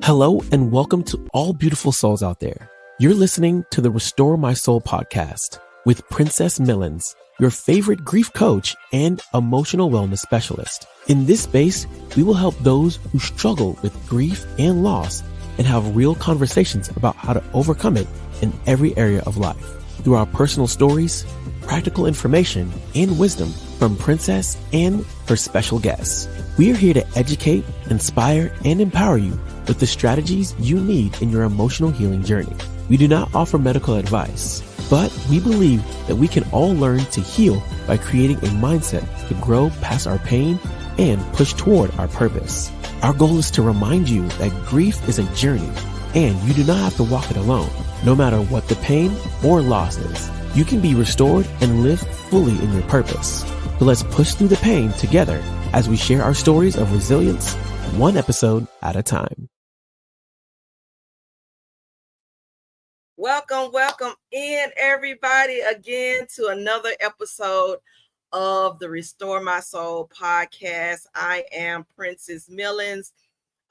Hello and welcome to all beautiful souls out there. You're listening to the Restore My Soul podcast with Princess Millens, your favorite grief coach and emotional wellness specialist. In this space, we will help those who struggle with grief and loss and have real conversations about how to overcome it in every area of life. Through our personal stories, practical information, and wisdom from Princess and her special guests. We are here to educate, inspire, and empower you with the strategies you need in your emotional healing journey. We do not offer medical advice, but we believe that we can all learn to heal by creating a mindset to grow past our pain and push toward our purpose. Our goal is to remind you that grief is a journey and you do not have to walk it alone. No matter what the pain or loss is, you can be restored and live fully in your purpose. So let's push through the pain together as we share our stories of resilience, one episode at a time. Welcome in everybody again to another episode of the Restore My Soul podcast. I am Princess Millens.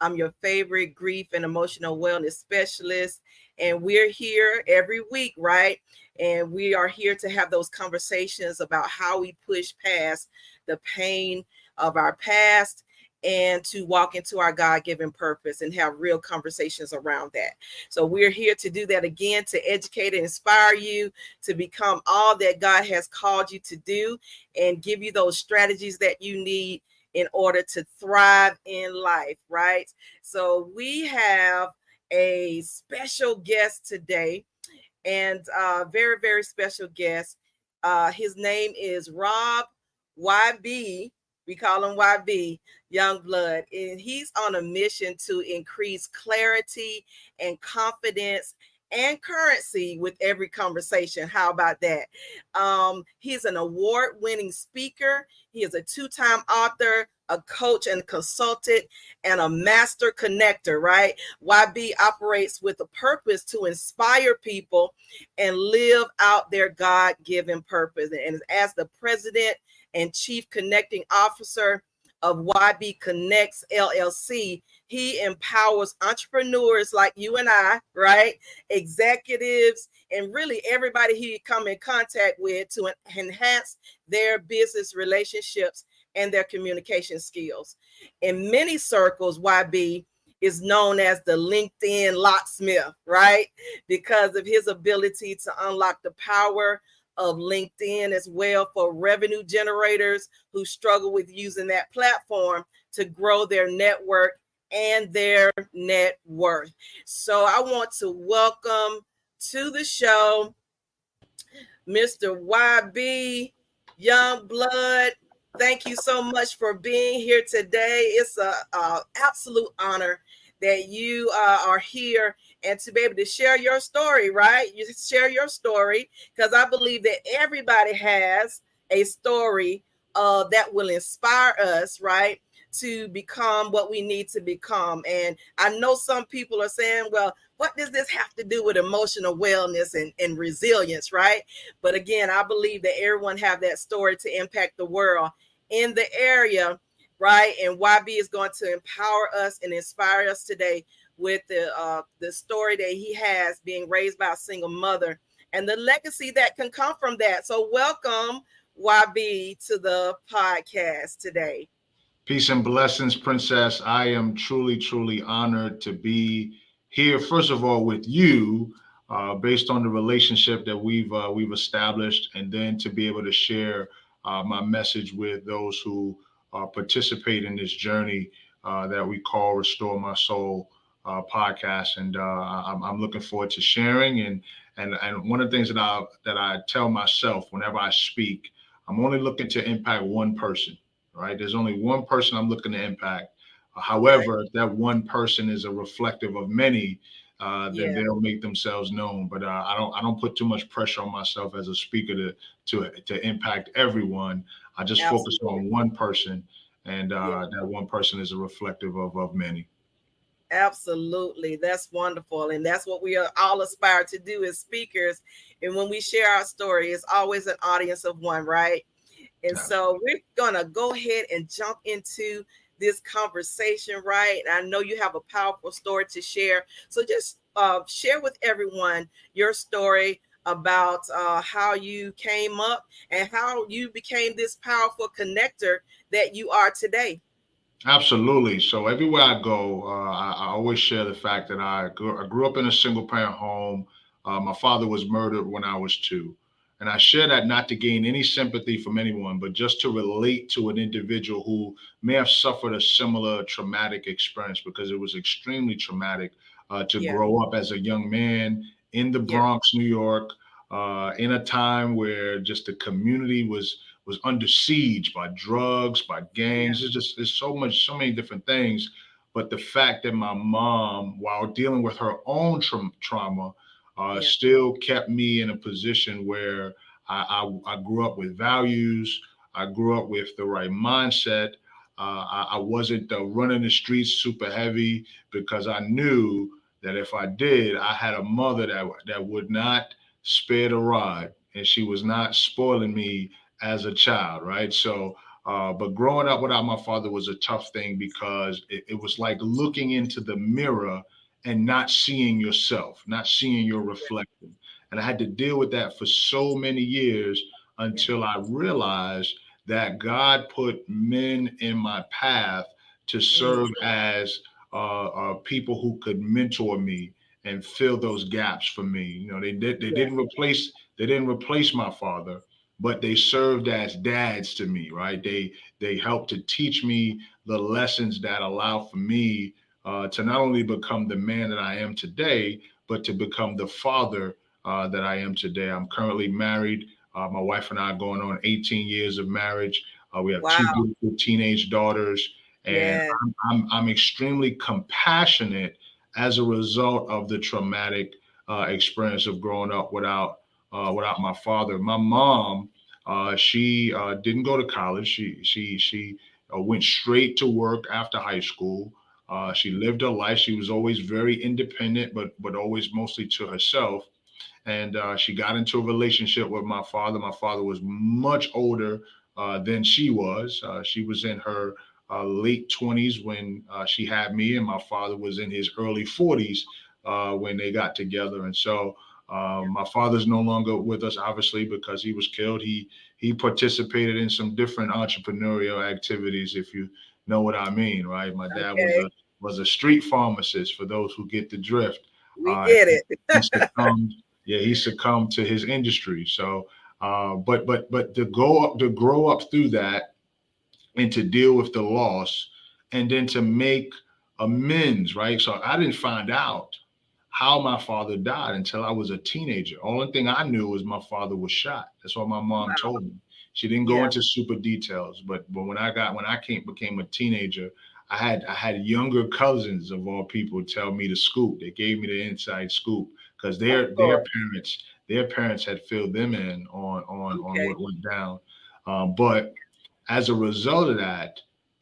I'm your favorite grief and emotional wellness specialist. And we're here every week, right? And we are here to have those conversations about how we push past the pain of our past and to walk into our God-given purpose and have real conversations around that. So we're here to do that again, to educate and inspire you to become all that God has called you to do and give you those strategies that you need in order to thrive in life, right? So we have a special guest today, and very, very special guest. His name is Rob YB. We call him YB, Youngblood, and he's on a mission to increase clarity and confidence and currency with every conversation. How about that? He's an award-winning speaker. He is a two-time author, a coach and consultant, and a master connector, right? YB operates with a purpose to inspire people and live out their God-given purpose. And as the president and chief connecting officer of YB Connects LLC, he empowers entrepreneurs like you and I, right? Executives and really everybody he come in contact with to enhance their business relationships and their communication skills. In many circles, YB is known as the LinkedIn locksmith, right? Because of his ability to unlock the power of LinkedIn as well for revenue generators who struggle with using that platform to grow their network and their net worth. So I want to welcome to the show Mr. YB Youngblood. Thank you so much for being here today. It's a absolute honor that you are here and to be able to share your story, right? You share your story because I believe that everybody has a story that will inspire us, right, to become what we need to become. And I know some people are saying, well, what does this have to do with emotional wellness and resilience, right? But again, I believe that everyone have that story to impact the world in the area, right? And YB is going to empower us and inspire us today with the story that he has, being raised by a single mother and the legacy that can come from that. So welcome, YB, to the podcast today. Peace and blessings, Princess. I am truly, truly honored to be here, first of all, with you, based on the relationship that we've established, and then to be able to share my message with those who participate in this journey that we call Restore My Soul podcast. And I'm looking forward to sharing. And one of the things that I tell myself whenever I speak, I'm only looking to impact one person. Right? There's only one person I'm looking to impact. However, if that one person is a reflective of many, then they'll make themselves known. But I don't put too much pressure on myself as a speaker to impact everyone. I just focus on one person, and that one person is a reflective of many. Absolutely. That's wonderful. And that's what we are all aspire to do as speakers. And when we share our story, it's always an audience of one, right? And so we're going to go ahead and jump into this conversation, right? And I know you have a powerful story to share. So just share with everyone your story about how you came up and how you became this powerful connector that you are today. Absolutely. So everywhere I go, I always share the fact that I grew up in a single parent home. My father was murdered when I was 2. And I share that not to gain any sympathy from anyone, but just to relate to an individual who may have suffered a similar traumatic experience, because it was extremely traumatic to Yeah, grow up as a young man in the yeah, Bronx, New York, in a time where just the community was under siege by drugs, by yeah, gangs. There's so many different things. But the fact that my mom, while dealing with her own trauma, yeah, still kept me in a position where I grew up with values. I grew up with the right mindset. I wasn't running the streets super heavy, because I knew that if I did, I had a mother that would not spare the rod, and she was not spoiling me as a child, right? So, but growing up without my father was a tough thing, because it was like looking into the mirror and not seeing yourself, not seeing your reflection. And I had to deal with that for so many years, yeah, until I realized that God put men in my path to mm, serve as people who could mentor me and fill those gaps for me. You know, they yeah, didn't replace my father, but they served as dads to me, right? They helped to teach me the lessons that allow for me to not only become the man that I am today, but to become the father that I am today. I'm currently married. My wife and I are going on 18 years of marriage. We have 2 wow, beautiful teenage daughters, and yeah, I'm extremely compassionate as a result of the traumatic experience of growing up without my father. My mom, she didn't go to college. She went straight to work after high school. She lived her life. She was always very independent, but always mostly to herself. And she got into a relationship with my father. My father was much older than she was. She was in her late 20s when she had me, and my father was in his early 40s when they got together. And so my father's no longer with us, obviously, because he was killed. He participated in some different entrepreneurial activities, if you know what I mean, right? My dad okay, was a street pharmacist, for those who get the drift. we Uh, get it. he succumbed yeah, he succumbed to his industry. So, but to grow up through that, and to deal with the loss, and then to make amends, right? So I didn't find out how my father died until I was a teenager. Only thing I knew was my father was shot. That's what my mom Wow, told me. She didn't go yeah, into super details, but when I became a teenager, I had younger cousins of all people tell me the scoop. They gave me the inside scoop, because of their course, parents had filled them in on okay, what went down. But as a result of that,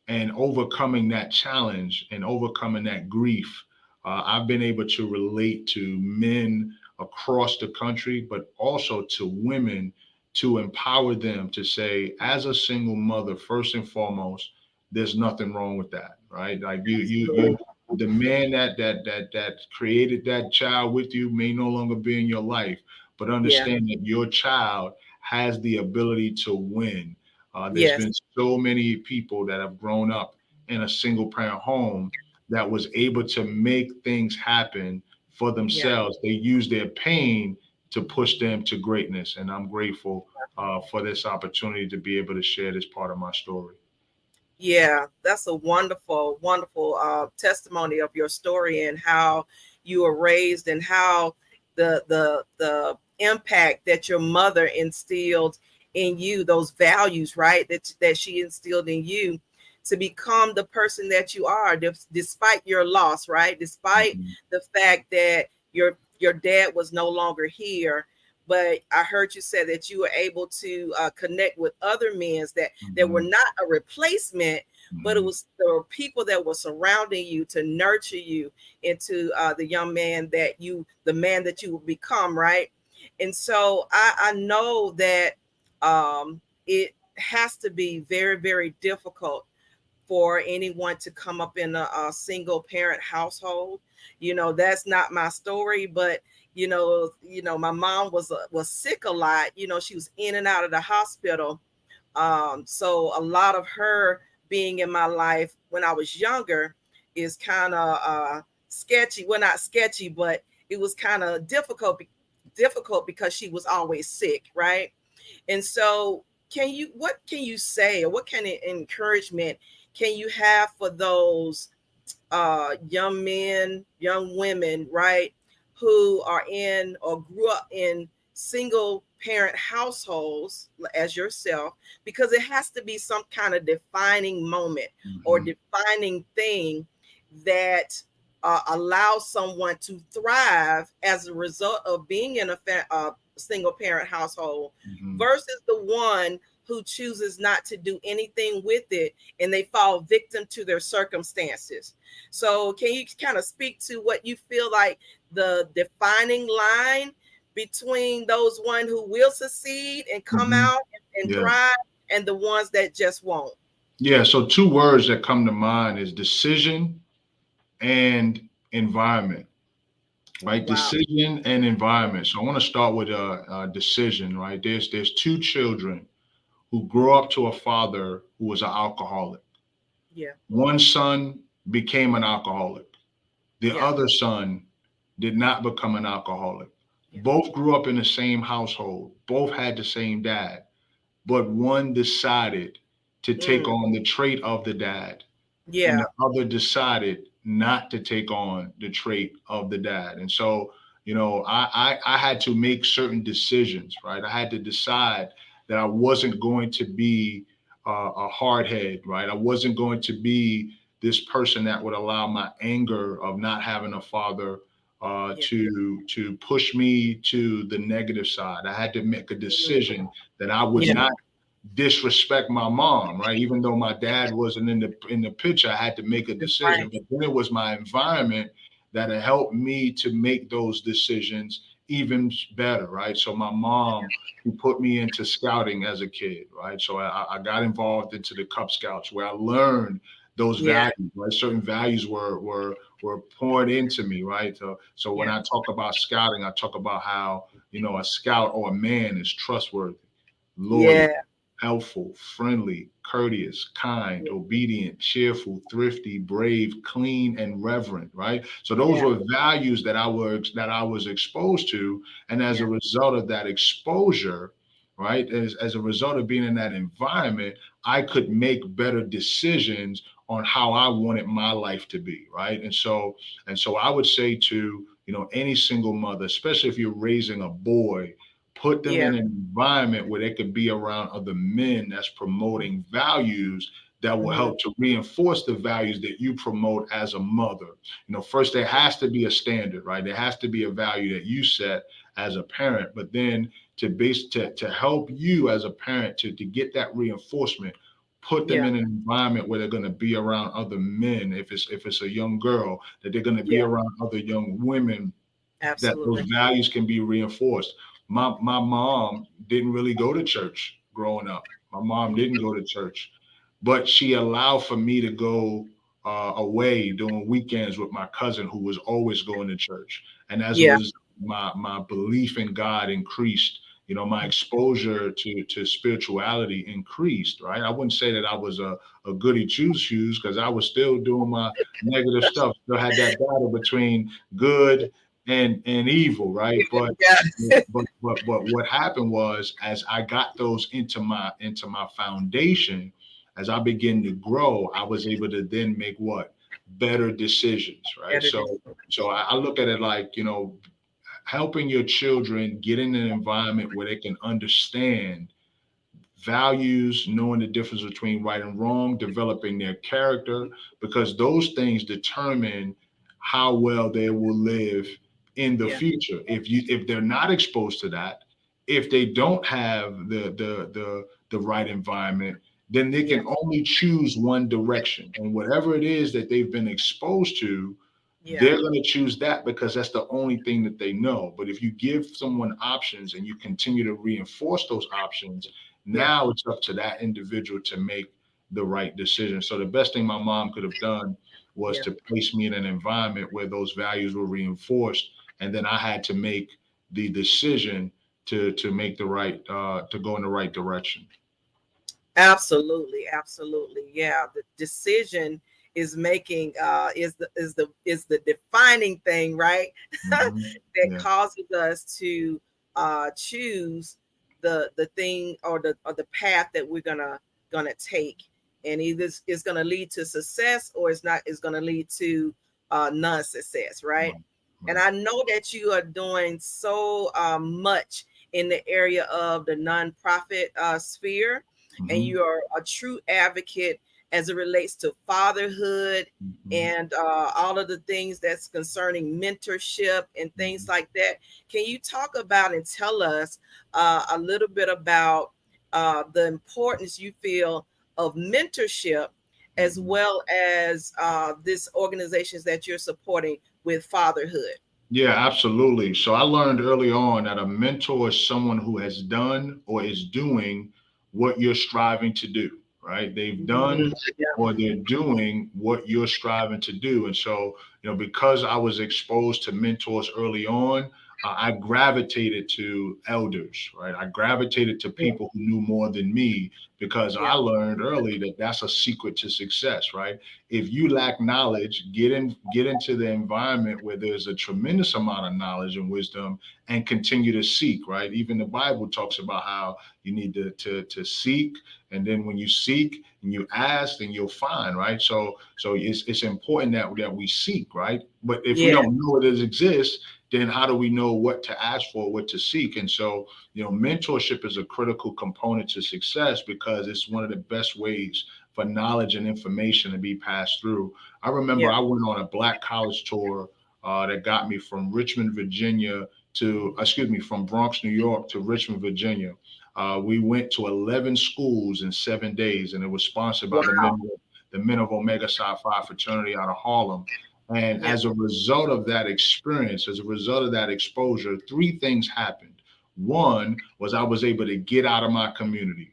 and overcoming that challenge and overcoming that grief, I've been able to relate to men across the country, but also to women, to empower them to say, as a single mother, first and foremost, there's nothing wrong with that, right? Like absolutely, the man that created that child with you may no longer be in your life, but yeah, understand that your child has the ability to win. There's yes, been so many people that have grown up in a single parent home that was able to make things happen for yeah. themselves. They use their pain to push them to greatness. And I'm grateful for this opportunity to be able to share this part of my story. Yeah, that's a wonderful, wonderful testimony of your story and how you were raised and how the impact that your mother instilled in you, those values, right? That she instilled in you to become the person that you are, despite your loss, right? Despite Mhm, the fact that your dad was no longer here. But I heard you say that you were able to connect with other men that were mhm, not a replacement, but it mhm. was the people that were surrounding you to nurture you into the young man the man that you will become, right? And so I know that it has to be very, very difficult for anyone to come up in a single parent household. That's not my story, but my mom was sick a lot. She was in and out of the hospital. So a lot of her being in my life when I was younger is kind of sketchy. Well, not sketchy, but it was kind of difficult because she was always sick, right? And so, what can you say, or what kind of encouragement can you have for those young men, young women, right, who are in or grew up in single parent households as yourself, because it has to be some kind of defining moment or defining thing that allows someone to thrive as a result of being in a single parent household versus the one who chooses not to do anything with it and they fall victim to their circumstances. So can you kind of speak to what you feel like the defining line between those one who will succeed and come out and Yeah. thrive and the ones that just won't? Yeah. So two words that come to mind is decision and environment, right? Wow. Decision and environment. So I want to start with a decision, right? There's two children who grew up to a father who was an alcoholic. Yeah. One son became an alcoholic. The Yeah. other son did not become an alcoholic. Yeah. Both grew up in the same household. Both had the same dad, but one decided to take on the trait of the dad, and Yeah. the other decided not to take on the trait of the dad. And so, I had to make certain decisions, right? I had to decide that I wasn't going to be a hardhead, right? I wasn't going to be this person that would allow my anger of not having a father Yeah. to push me to the negative side. I had to make a decision that I would Yeah. not disrespect my mom, right? Even though my dad wasn't in the picture, I had to make a decision. Right. But then it was my environment that helped me to make those decisions even better, right? So my mom, who put me into scouting as a kid, right? So I got involved into the Cub Scouts where I learned those Yeah. values, right? Certain values were poured into me, right? So when Yeah. I talk about scouting, I talk about how a scout or a man is trustworthy, loyal, Yeah. helpful, friendly, courteous, kind, obedient, cheerful, thrifty, brave, clean, and reverent, right? So those Yeah. were values that I was exposed to. And as Yeah. a result of that exposure, right, as a result of being in that environment, I could make better decisions on how I wanted my life to be, right? And so I would say to, any single mother, especially if you're raising a boy, put them Yeah. in an environment where they could be around other men that's promoting values that will Mhm. help to reinforce the values that you promote as a mother. First there has to be a standard, right? There has to be a value that you set as a parent, but then to help you as a parent to get that reinforcement, put them Yeah. in an environment where they're going to be around other men. If it's a young girl, that they're going to be Yeah. around other young women, that those Absolutely. values can be reinforced. My mom didn't really go to church growing up. My mom didn't go to church, but she allowed for me to go away during weekends with my cousin who was always going to church. And as a Yeah. result, my belief in God increased. My exposure to spirituality increased, right? I wouldn't say that I was a goody two shoes because I was still doing my negative stuff. Still had that battle between good and evil, right? But Yeah. but what happened was, as I got those into my foundation, as I began to grow, I was able to then make what? Better decisions, right? Edited. So I look at it like, helping your children get in an environment where they can understand values, knowing the difference between right and wrong, developing their character, because those things determine how well they will live in the Yeah. future. If they're not exposed to that, if they don't have the right environment, then they Yeah. can only choose one direction. And whatever it is that they've been exposed to, Yeah. they're going to choose that because that's the only thing that they know. But if you give someone options and you continue to reinforce those options, Yeah. now it's up to that individual to make the right decision. So the best thing my mom could have done was Yeah. to place me in an environment where those values were reinforced, and then I had to make the decision to make the right to go in the right direction. Absolutely, absolutely. Yeah, the decision is making is the defining thing, right? Hmm. That Yeah. causes us to choose the thing or the path that we're gonna take, and either it's gonna lead to success or it's gonna lead to non-success, right? Right. And Right. I know that you are doing so much in the area of the nonprofit sphere, and Hmm. you are a true advocate as it relates to fatherhood Hmm. and all of the things that's concerning mentorship and things Hmm. like that. Can you talk about and tell us a little bit about the importance you feel of mentorship, as Hmm. well as this organizations that you're supporting with fatherhood? Yeah, absolutely. So I learned early on that a mentor is someone who has done or is doing what you're striving to do, right? They've Mhm. done or they're doing what you're striving to do. And so, because I was exposed to mentors early on, I gravitated to elders, right? I gravitated to Yeah, people who knew more than me because yeah, I learned early that that's a secret to success, right? If you lack knowledge, get into the environment where there's a tremendous amount of knowledge and wisdom, and continue to seek, right? Even the Bible talks about how you need to seek, and then when you seek and you ask, then you'll find, right? So it's important that we seek, right? But if we yeah, don't know it exists, then how do we know what to ask for, what to seek? And so, mentorship is a critical component to success because it's one of the best ways for knowledge and information to be passed through. I remember yeah. I went on a black college tour that got me from Richmond, Virginia from Bronx, New York to Richmond, Virginia. We went to 11 schools in 7 days, and it was sponsored by Wow. the men of Omega Psi Phi fraternity out of Harlem. And Yeah. as a result of that experience, as a result of that exposure, three things happened. One was I was able to get out of my community,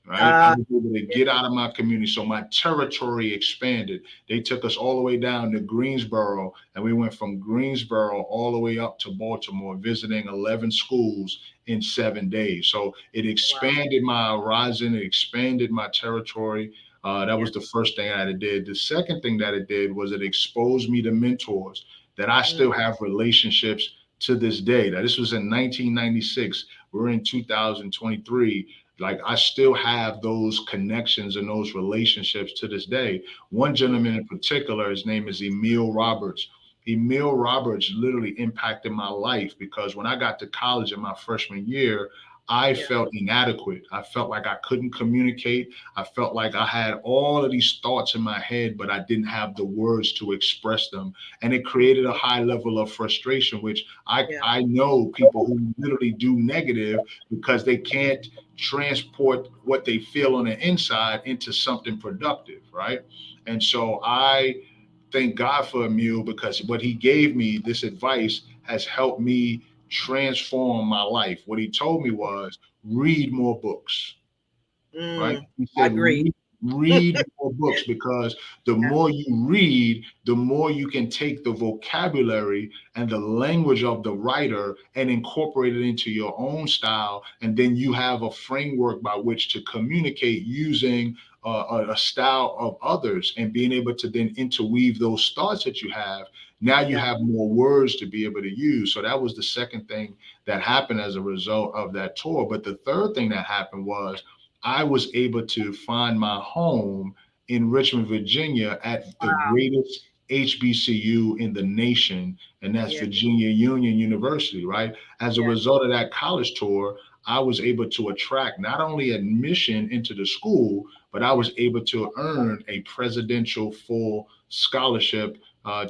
right? I Uh, was able to yeah. get out of my community. So my territory expanded. They took us all the way down to Greensboro, and we went from Greensboro all the way up to Baltimore, visiting 11 schools in 7 days. So it Wow. expanded my horizon, it expanded my territory. That Yeah. was the first thing that it did. The second thing that it did was it exposed me to mentors that I Mm, still have relationships to this day. Now, this was in 1996. We're in 2023. Like, I still have those connections and those relationships to this day. One mm, gentleman in particular, his name is Emil Roberts. Emil Roberts literally impacted my life because when I got to college in my freshman year, I yeah. felt inadequate. I felt like I couldn't communicate. I felt like I had all of these thoughts in my head, but I didn't have the words to express them. And it Mm, created a high level of frustration, which yeah. I know people who literally do negative because they can't transport what they feel on the inside into something productive, right? And so I thank God for Emil because what he gave me, this advice, has helped me transform my life. What he told me was read more books, right? Mm, He said, agreed. read more books because the more you read, the more you can take the vocabulary and the language of the writer and incorporate it into your own style. And then you have a framework by which to communicate using a style of others and being able to then interweave those thoughts that you have. Now you Yeah. have more words to be able to use. So that was the second thing that happened as a result of that tour. But the third thing that happened was I was able to find my home in Richmond, Virginia at the Wow. greatest HBCU in the nation, and that's Yeah. Virginia Union University, right? As a Yeah. result of that college tour, I was able to attract not only admission into the school, but I Yeah. was able to earn a presidential full scholarship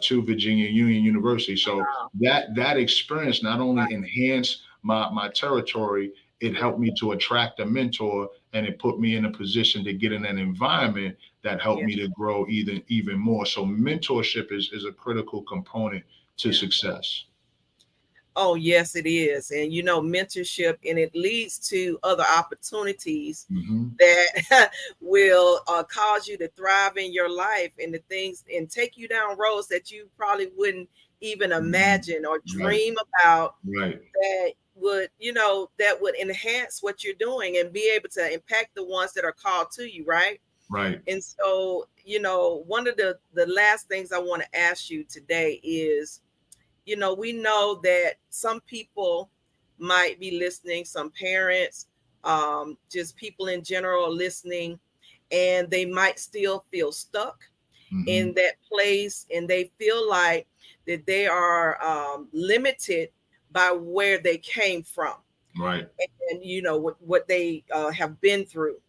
to Virginia Union University. So Wow. that experience not only Right. enhanced my territory, it Yeah. helped me to attract a mentor, and it put me in a position to get in an environment that helped Yeah. me to grow even more. So mentorship is a critical component to Yeah. success. Oh, yes, it is. And mentorship, and it leads to other opportunities Hmm. that will cause you to thrive in your life, and the things, and take you down roads that you probably wouldn't even Hmm. imagine or Right, dream about, right, that would enhance what you're doing and be able to impact the ones that are called to you, right? right. And so, one of the last things I want to ask you today is, we know that some people might be listening, some parents, just people in general listening, and they might still feel stuck Hmm. in that place, and they feel like that they are limited by where they came from, Right. and what they have been through.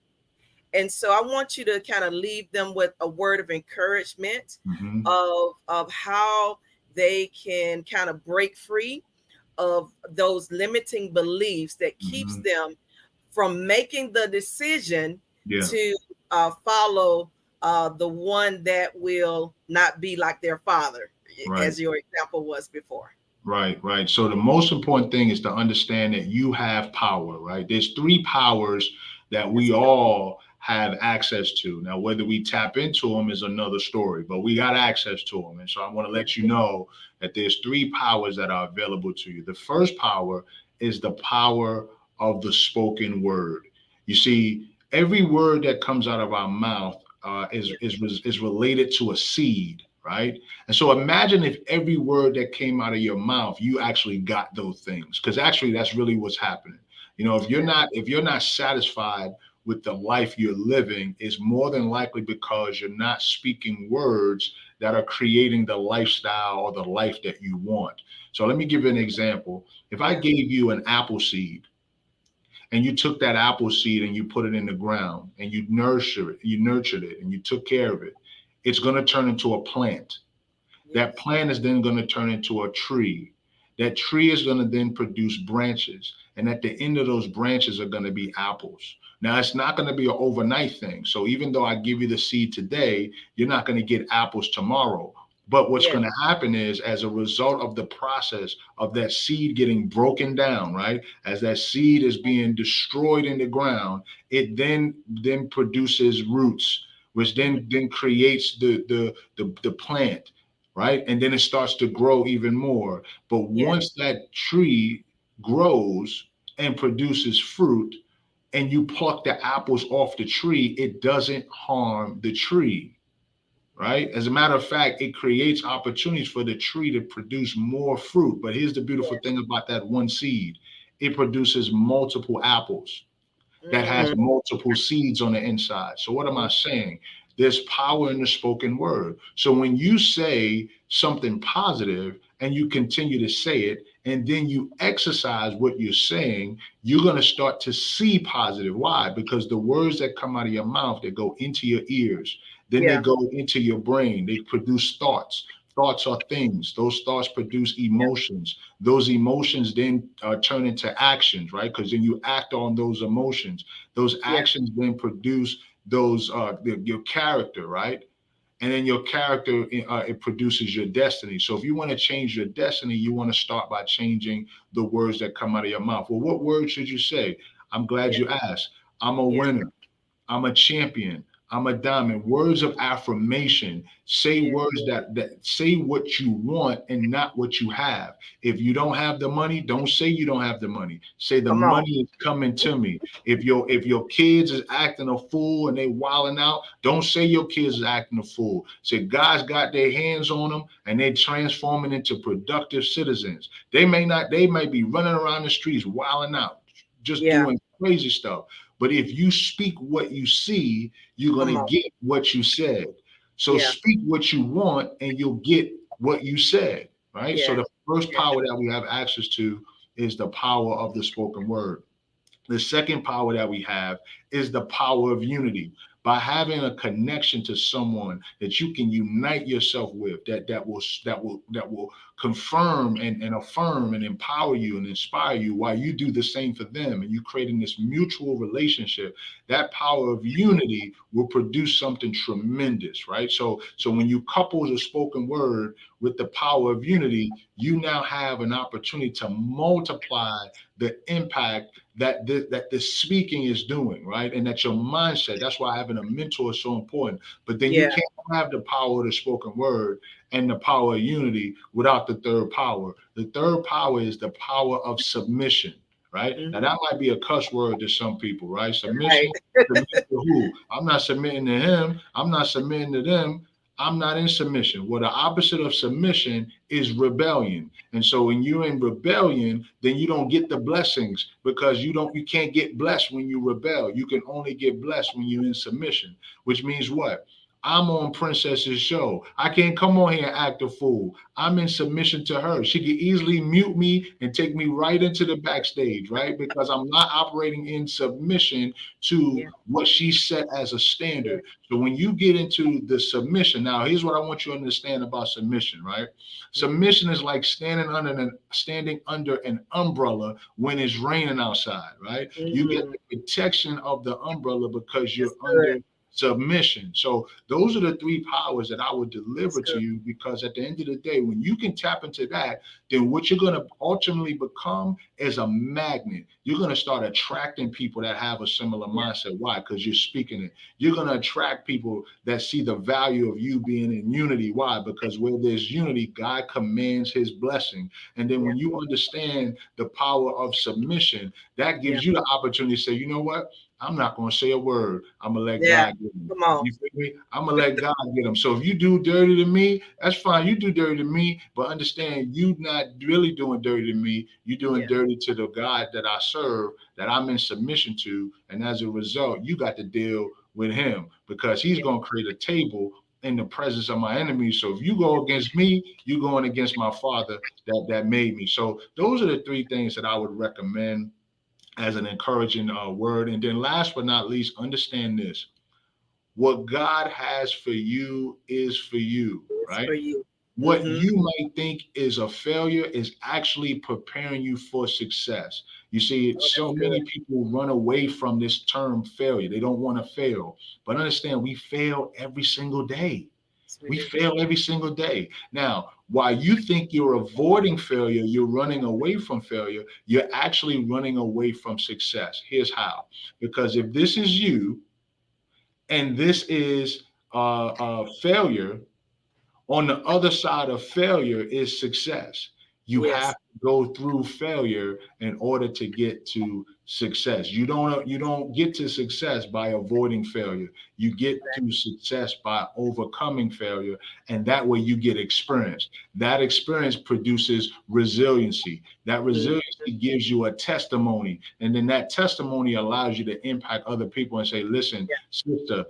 And so I want you to kind of leave them with a word of encouragement Hmm. of how they can kind of break free of those limiting beliefs that keeps Hmm. them from making the decision Yeah. to follow the one that will not be like their father, Right. as your example was before. Right, right. So the most important thing is to understand that you have power, right? There's three powers that we Yes, all have access to. Now, whether we tap into them is another story, but we got access to them. And so I want to let you know that there's three powers that are available to you. The first power is the power of the spoken word. You see, every word that comes out of our mouth yes, is related to a seed, right? And so imagine if every word that came out of your mouth, you actually got those things. Because actually that's really what's happening. yeah, If you're not satisfied with the life you're living, it's more than likely because you're not speaking words that are creating the lifestyle or the life that you want. So let me give you an example. If I yeah, gave you an apple seed and you took that apple seed and you put it in the ground and you nurtured it and you took care of it, it's going to turn into a plant. That yes, plant is then going to turn into a tree. That tree is going to then produce branches. And at the end of those branches are going to be apples. Now, it's not going to be an overnight thing. So even though I give you the seed today, you're not going to get apples tomorrow. But what's yes, going to happen is, as a result of the process of that seed getting broken down, right? As that seed is being destroyed in the ground, it then produces roots, which mhm, then creates the plant, right? And then it starts to grow even more. But yes, once that tree grows and produces fruit, and you pluck the apples off the tree, it doesn't harm the tree, right? As a matter of fact, it creates opportunities for the tree to produce more fruit. But here's the beautiful yes, thing about that one seed: it produces multiple apples that has mm, multiple seeds on the inside. So what am I saying? There's power in the spoken word. So when you say something positive and you continue to say it, and then you exercise what you're saying, you're going to start to see positive. Why? Because the words that come out of your mouth, they go into your ears, then they yeah, go into your brain. They produce thoughts. Thoughts are things. Those thoughts produce yeah, emotions. Those emotions then turn into actions, right? Because then you act on those emotions. Those yeah, actions then produce your character, right? And then your character, it produces your destiny. So if you want to change your destiny, you want to start by changing the words that come out of your mouth. Well, what words should you say? I'm glad yeah, you asked. I'm a yeah, winner. I'm a champion. I'm a diamond. Words of affirmation. Say yeah. words that say what you want and not what you have. If you don't have the money, don't say you don't have the money. Say the Come on. money is coming to me. If your kids is acting a fool and they wilding out, don't say your kids is acting a fool. Say God's got their hands on them and they transforming into productive citizens. They may be running around the streets wilding out, just Yeah, doing crazy stuff. But if you speak what you see, you're going come to on. get what you said. So Yeah, speak what you want and you'll get what you said, right? So yeah, the first yeah, power that we have access to is the power of the spoken word. The second power that we have is the power of unity. by having a connection to someone that you can unite yourself with, that will confirm and affirm and empower you and inspire you while you do the same for them, and you creating this mutual relationship. That power of unity will produce something tremendous, right? So when you couple the spoken word with the power of unity, you now have an opportunity to multiply the impact that the speaking is doing, right? And that your mindset, that's why having a mentor is so important. But then you can't have the power of the spoken word and the power of unity without the third power. The third power is the power of submission, right? Now that might be a cuss word to some people, right? Submission, submit to who? I'm not submitting to him. I'm not submitting to them. I'm not in submission. Well, the opposite of submission is rebellion. And so when you're in rebellion, then you don't get the blessings, because you can't get blessed when you rebel. You can only get blessed when you're in submission, which means what? I'm on Princess's show. I can't come on here and act a fool. I'm in submission to her. She can easily mute me and take me right into the backstage, right? Because I'm not operating in submission to what she set as a standard. So when you get into the submission, now here's what I want you to understand about submission, right? Submission is like standing under an umbrella when it's raining outside, right? You get the protection of the umbrella because you're under submission. So those are the three powers that I would deliver to you, because at the end of the day, when you can tap into that, then what you're going to ultimately become is a magnet. You're going to start attracting people that have a similar mindset. Why? Because you're speaking it. You're going to attract people that see the value of you being in unity. Why? Because where there's unity, God commands his blessing. And then when you understand the power of submission, that gives you the opportunity to say, you know what? I'm not going to say a word. I'm going to let God get him. Come on. You feel me? I'm going to let God get him. So if you do dirty to me, that's fine. You do dirty to me, but understand you not really doing dirty to me. You're doing dirty to the God that I serve, that I'm in submission to. And as a result, you got to deal with him, because he's going to create a table in the presence of my enemies. So if you go against me, you're going against my Father that made me. So those are the three things that I would recommend as an encouraging word. And then last but not least, understand this: what God has for you is for you, right? For you. What you might think is a failure is actually preparing you for success. You see, so many people run away from this term failure. They don't want to fail. But understand, we fail every single day. We fail every single day. Now, while you think you're avoiding failure, you're running away from failure, you're actually running away from success. Here's how. Because if this is you and this is failure, on the other side of failure is success. You have to go through failure in order to get to success. You don't get to success by avoiding failure. You get to success by overcoming failure, and that way you get experience. That experience produces resiliency. That resiliency gives you a testimony, and then that testimony allows you to impact other people and say, "Listen, sister,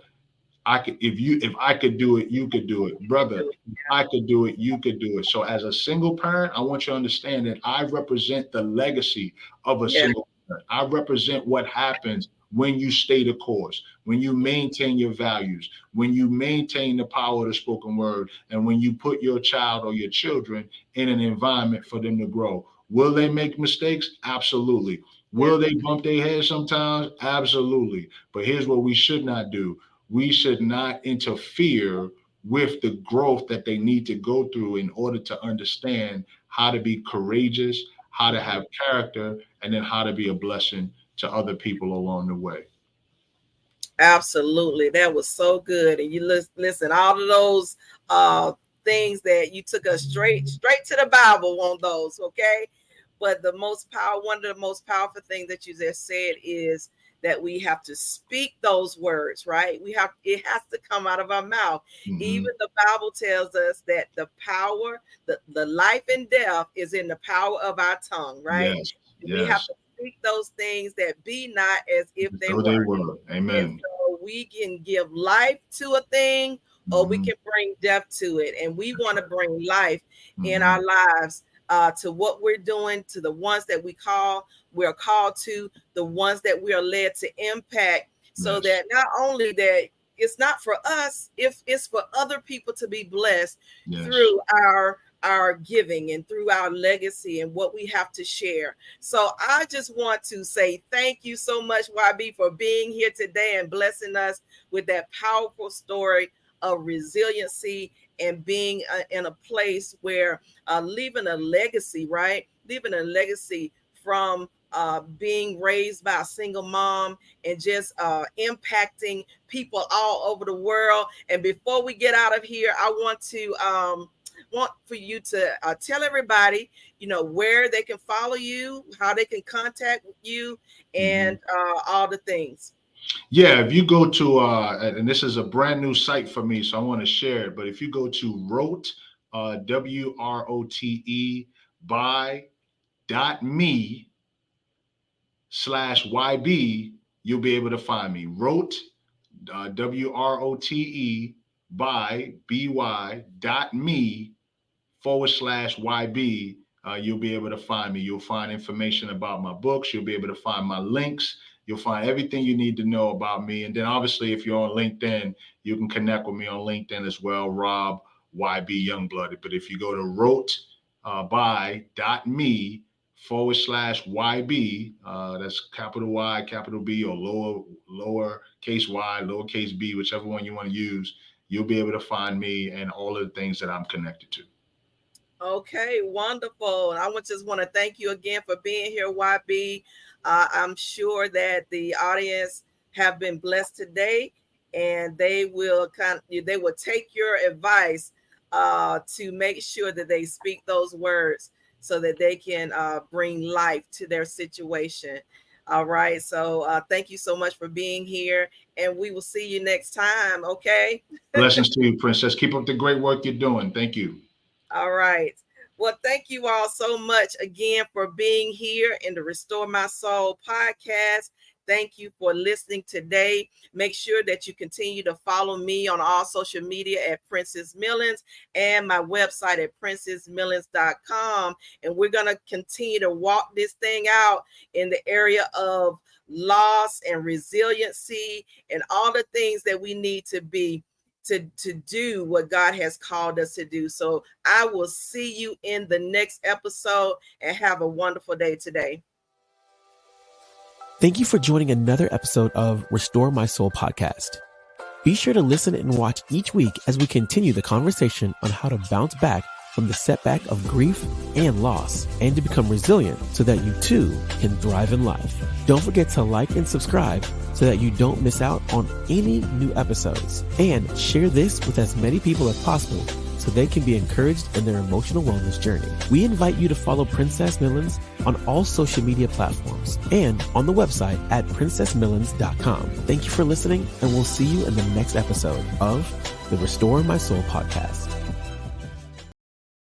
if I could do it, you could do it. Brother, if I could do it, you could do it." So as a single parent, I want you to understand that I represent the legacy of a single parent. I represent what happens when you stay the course, when you maintain your values, when you maintain the power of the spoken word, and when you put your child or your children in an environment for them to grow. Will they make mistakes? Absolutely. Will they bump their head sometimes? Absolutely. But here's what we should not do. We should not interfere with the growth that they need to go through in order to understand how to be courageous, how to have character, and then how to be a blessing to other people along the way. Absolutely. That was so good. And you listen, all of those things that you took us straight to the Bible on those, okay? But one of the most powerful things that you just said is that we have to speak those words, right? It has to come out of our mouth. Even the Bible tells us that the power, the life and death is in the power of our tongue, right? Yes. We have to speak those things that be not as if they were. They were. Amen. And so we can give life to a thing, or we can bring death to it. And we want to bring life in our lives to what we're doing, to the ones that we're called to, the ones that we are led to impact, so that not only that it's not for us, if it's for other people to be blessed Yes. through our giving and through our legacy and what we have to share. So I just want to say thank you so much, YB, for being here today and blessing us with that powerful story of resiliency and being in a place where leaving a legacy, right? Leaving a legacy from being raised by a single mom and just impacting people all over the world. And before we get out of here, I want for you to tell everybody, where they can follow you, how they can contact you, and all the things. Yeah, if you go to, and this is a brand new site for me, so I want to share it. But if you go to Wrote, WROTE, by.me/YB, you'll be able to find me. Wrote, WROTE, by by.me/YB. You'll be able to find me. You'll find information about my books. You'll be able to find my links. You'll find everything you need to know about me. And then obviously, if you're on LinkedIn, you can connect with me on LinkedIn as well, Rob YB Youngblood. But if you go to wrote by.me/YB, that's capital Y, capital B, or lower case y, lowercase b, whichever one you want to use, you'll be able to find me and all of the things that I'm connected to. Okay, wonderful. I just want to thank you again for being here, YB. I'm sure that the audience have been blessed today, and they will take your advice to make sure that they speak those words so that they can bring life to their situation. All right. So thank you so much for being here, and we will see you next time. Okay. Blessings to you, Princess. Keep up the great work you're doing. Thank you. All right. Well, thank you all so much again for being here in the Restore My Soul podcast. Thank you for listening today. Make sure that you continue to follow me on all social media at Princess Millens and my website at princessmillens.com. And we're going to continue to walk this thing out in the area of loss and resiliency and all the things that we need to be to do what God has called us to do. So I will see you in the next episode, and have a wonderful day today. Thank you for joining another episode of Restore My Soul podcast. Be sure to listen and watch each week as we continue the conversation on how to bounce back from the setback of grief and loss, and to become resilient so that you too can thrive in life. Don't forget to like and subscribe so that you don't miss out on any new episodes. And share this with as many people as possible so they can be encouraged in their emotional wellness journey. We invite you to follow Princess Millens on all social media platforms and on the website at princessmillens.com. Thank you for listening, and we'll see you in the next episode of the Restore My Soul podcast.